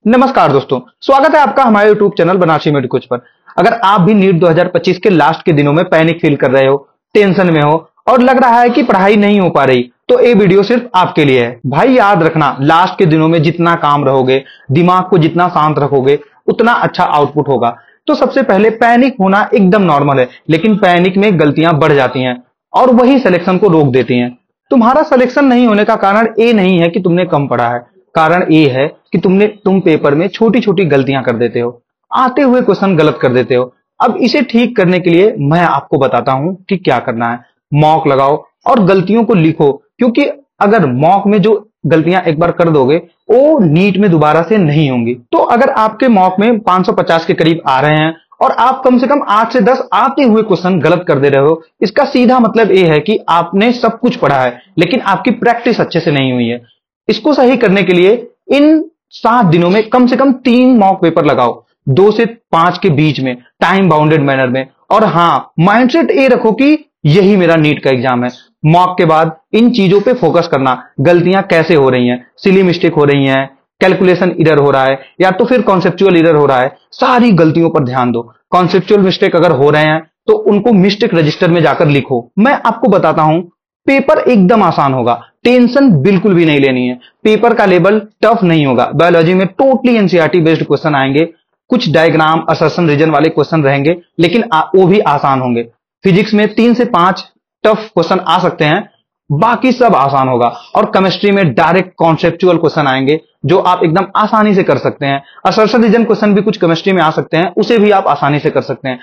नमस्कार दोस्तों, स्वागत है आपका हमारे YouTube channel Banarasi made coach पर। अगर आप भी नीट 2025 के लास्ट के दिनों में पैनिक फील कर रहे हो, टेंशन में हो और लग रहा है कि पढ़ाई नहीं हो पा रही, तो ये वीडियो सिर्फ आपके लिए है। भाई याद रखना, लास्ट के दिनों में जितना काम रहोगे, दिमाग को जितना शांत रखोगे, उतना अच्छा आउटपुट होगा। तो सबसे पहले पैनिक होना एकदम नॉर्मल है, लेकिन पैनिक में गलतियां बढ़ जाती हैं और वही सिलेक्शन को रोक देती हैं। तुम्हारा सिलेक्शन नहीं होने का कारण ये नहीं है कि तुमने कम पढ़ा है, कारण ये है कि तुम पेपर में छोटी छोटी गलतियां कर देते हो, आते हुए क्वेश्चन गलत कर देते हो। अब इसे ठीक करने के लिए मैं आपको बताता हूं कि क्या करना है। मॉक लगाओ और गलतियों को लिखो, क्योंकि अगर मॉक में जो गलतियां एक बार कर दोगे वो नीट में दोबारा से नहीं होंगी। तो अगर आपके मॉक में 550 के करीब आ रहे हैं और आप कम से कम 8 से 10 आते हुए क्वेश्चन गलत कर दे रहे हो, इसका सीधा मतलब ये है कि आपने सब कुछ पढ़ा है लेकिन आपकी प्रैक्टिस अच्छे से नहीं हुई है। इसको सही करने के लिए इन 7 दिनों में कम से कम 3 मॉक पेपर लगाओ, 2 से 5 के बीच में, टाइम बाउंडेड मैनर में। और हाँ, माइंडसेट ये रखो कि यही मेरा नीट का एग्जाम है। मॉक के बाद इन चीजों पे फोकस करना, गलतियां कैसे हो रही हैं, सिली मिस्टेक हो रही हैं, कैलकुलेशन एरर हो रहा है या तो फिर कॉन्सेप्चुअल एरर हो रहा है, सारी गलतियों पर ध्यान दो। कॉन्सेप्चुअल मिस्टेक अगर हो रहे हैं तो उनको मिस्टेक रजिस्टर में जाकर लिखो। मैं आपको बताता हूं, पेपर एकदम आसान होगा, टेंशन बिल्कुल भी नहीं लेनी है। पेपर का लेवल टफ नहीं होगा। बायोलॉजी में टोटली एनसीईआरटी बेस्ड क्वेश्चन आएंगे, कुछ डायग्राम असर्शन रीजन वाले क्वेश्चन रहेंगे, लेकिन वो भी आसान होंगे। फिजिक्स में 3 से 5 टफ क्वेश्चन आ सकते हैं, बाकी सब आसान होगा। और केमिस्ट्री में डायरेक्ट कॉन्सेप्चुअल क्वेश्चन आएंगे जो आप एकदम आसानी से कर सकते हैं। असर्शन रीजन क्वेश्चन भी कुछ केमिस्ट्री में आ सकते हैं, उसे भी आप आसानी से कर सकते हैं।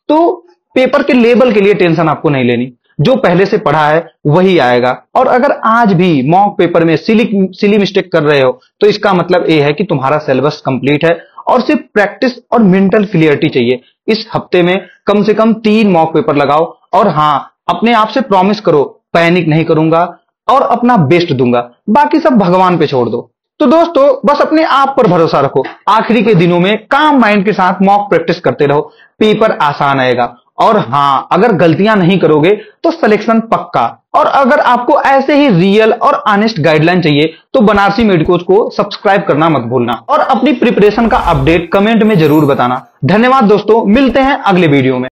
तो पेपर के लेवल के लिए टेंशन आपको नहीं लेनी, जो पहले से पढ़ा है वही आएगा। और अगर आज भी मॉक पेपर में सिली मिस्टेक कर रहे हो तो इसका मतलब ये है कि तुम्हारा सिलेबस कंप्लीट है और सिर्फ प्रैक्टिस और मेंटल क्लियरिटी चाहिए। इस हफ्ते में कम से कम 3 मॉक पेपर लगाओ और हाँ, अपने आप से प्रॉमिस करो, पैनिक नहीं करूंगा और अपना बेस्ट दूंगा, बाकी सब भगवान पे छोड़ दो। तो दोस्तों, बस अपने आप पर भरोसा रखो, आखिरी के दिनों में काम माइंड के साथ मॉक प्रैक्टिस करते रहो, पेपर आसान आएगा। और हाँ, अगर गलतियां नहीं करोगे तो सिलेक्शन पक्का। और अगर आपको ऐसे ही रियल और ऑनेस्ट गाइडलाइन चाहिए तो बनारसी मेड कोच को सब्सक्राइब करना मत भूलना और अपनी प्रिपरेशन का अपडेट कमेंट में जरूर बताना। धन्यवाद दोस्तों, मिलते हैं अगले वीडियो में।